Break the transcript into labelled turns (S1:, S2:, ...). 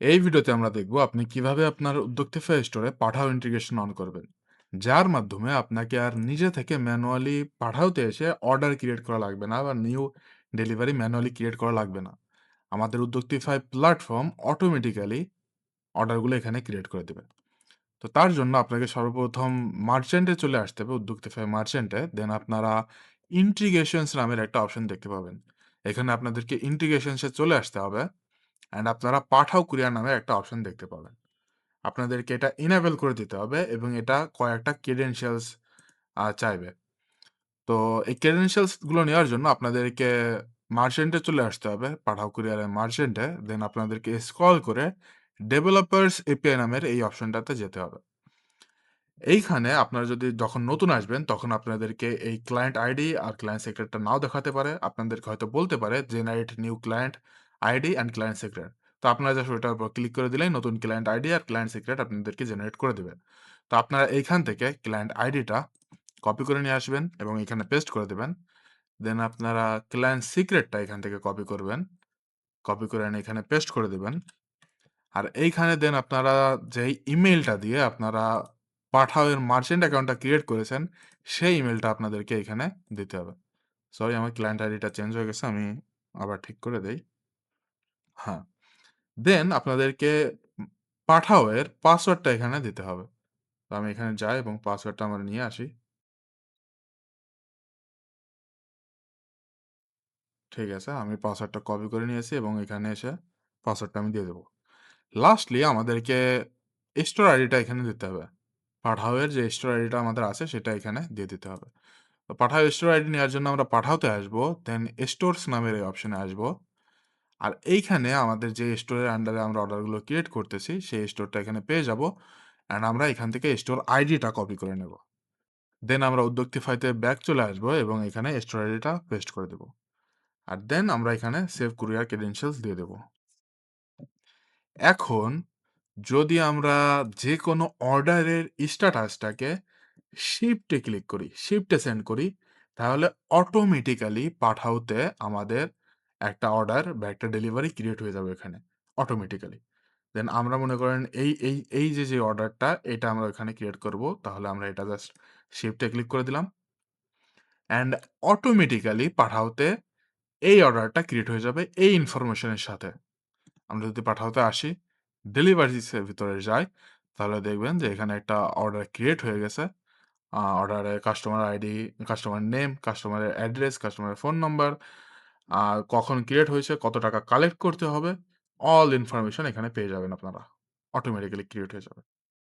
S1: এই ভিডিওতে আমরা দেখব আপনি কিভাবে আপনার উদ্যোক্তা স্টোরে পাঠাও ইন্টিগ্রেশন অন করবেন। যার মাধ্যমে আপনাকে আর নিজে থেকে ম্যানুয়ালি পাঠাওতে এসে অর্ডার ক্রিয়েট করা লাগবে না বা নিউ ডেলিভারি ম্যানুয়ালি ক্রিয়েট করা লাগবে না। আমাদের উদ্যোক্তিফাই প্ল্যাটফর্ম অটোমেটিক্যালি অর্ডারগুলো এখানে ক্রিয়েট করে দেবে। তো তার জন্য আপনাকে সর্বপ্রথম মার্চেন্টে চলে আসতে হবে, উদ্যোক্তিফাই মার্চেন্টে। দেন আপনারা ইন্টিগ্রেশনস নামের একটা অপশন দেখতে পাবেন। এখানে আপনাদেরকে ইন্টিগ্রেশনস এ চলে আসতে হবে অ্যান্ড আপনারা পাঠাও কুরিয়ার নামে একটা অপশন দেখতে পাবেন। আপনাদেরকে এটা ইনেবল করে দিতে হবে এবং এটা কয়েকটা ক্রেডেনশিয়ালস চাইবে। তো এই ক্রেডেনশিয়ালস গুলো নেওয়ার জন্য আপনাদেরকে মার্চেন্টে চলে আসতে হবে, পাঠাও কুরিয়ারের মার্চেন্টে। দেন আপনাদেরকে স্ক্রল করে ডেভেলপারস এপিআই নামের এই অপশনটাতে যেতে হবে। এইখানে আপনারা যদি যখন নতুন আসবেন, তখন আপনাদেরকে এই ক্লায়েন্ট আইডি আর ক্লায়েন্ট সিক্রেটটা নাও দেখাতে পারে। আপনাদেরকে হয়তো বলতে পারে generate new client ID and client secret. তো আপনারা জাস্ট ওটার উপর ক্লিক করে দিলেই নতুন ক্লায়েন্ট আইডি আর ক্লায়েন্ট সিক্রেট আপনাদেরকে জেনারেট করে দিবে। তো আপনারা এইখান থেকে ক্লায়েন্ট আইডিটা কপি করে নিয়ে আসবেন এবং এখানে পেস্ট করে দিবেন। দেন আপনারা ক্লায়েন্ট সিক্রেটটা এখান থেকে কপি করবেন। কপি করে এনে এখানে পেস্ট করে দিবেন। আর এইখানে দেন আপনারা যেই ইমেইলটা দিয়ে আপনারা পাঠাও এর মার্চেন্ট অ্যাকাউন্টটা ক্রিয়েট করেছেন, সেই ইমেইলটা আপনাদেরকে এখানে দিতে হবে। সরি, আমার ক্লায়েন্ট আইডিটা চেঞ্জ হয়ে গেছে। আমি আবার ঠিক করে দেই। হ্যাঁ। দেন আপনাদেরকে উম পাঠাও এর পাসওয়ার্ডটা এখানে দিতে হবে। তো আমি এখানে যাই এবং পাসওয়ার্ডটা আমার নিয়ে আসি। ঠিক আছে। আমি পাসওয়ার্ডটা কপি করে নিয়েছি এবং এখানে এসে পাসওয়ার্ডটা আমি দিয়ে দেব। লাস্টলি আমাদেরকে স্টোর আইডিটা এখানে দিতে হবে। পাঠাও এর যে স্টোর আইডিটা আমাদের আছে সেটা এখানে দিয়ে দিতে হবে। তো পাঠাও স্টোর আইডি নেওয়ার জন্য আমরা পাঠাওতে আসবো। দেন স্টোরস নামের এই অপশনে আসবো। আর এইখানে আমাদের যে স্টোরের আন্ডারে আমরা অর্ডারগুলো ক্রিয়েট করতেছি, সেই স্টোরটা এখানে পেয়ে যাবো। অ্যান্ড আমরা এখান থেকে স্টোর আইডিটা কপি করে নেব। দেন আমরা উদ্যোক্তিফাইতে ব্যাক চলে আসবো এবং এখানে স্টোর আইডিটা পেস্ট করে দেব। আর দেন আমরা এখানে সেভ কুরিয়ার ক্রেডেনশিয়ালস দিয়ে দেব। এখন যদি আমরা যেকোনো অর্ডারের স্ট্যাটাসটাকে শিফটে ক্লিক করি, শিফটে সেন্ড করি, তাহলে অটোমেটিক্যালি পাঠাওতে আমাদের একটা অর্ডার বা একটা ডেলিভারি ক্রিয়েট হয়ে যাবে এখানে, অটোমেটিক্যালি। দেন আমরা মনে করেন এই যে অর্ডারটা এটা আমরা এখানে ক্রিয়েট করব, তাহলে আমরা এটা জাস্ট শিফটে ক্লিক করে দিলাম অ্যান্ড অটোমেটিক্যালি পাঠাওতে এই অর্ডারটা ক্রিয়েট হয়ে যাবে এই ইনফরমেশনের সাথে। আমরা যদি পাঠাওতে আসি, ডেলিভারিজ এর ভিতরে যাই, তাহলে দেখবেন যে এখানে একটা অর্ডার ক্রিয়েট হয়ে গেছে। অর্ডারে কাস্টমার আইডি, কাস্টমার নেম, কাস্টমারের অ্যাড্রেস, কাস্টমারের ফোন নাম্বার, কখন ক্রিয়েট হয়েছে, কত টাকা কালেক্ট করতে হবে, অল ইনফরমেশন এখানে পেয়ে যাবেন আপনারা। অটোমেটিক্যালি ক্রিয়েট হয়ে যাবে।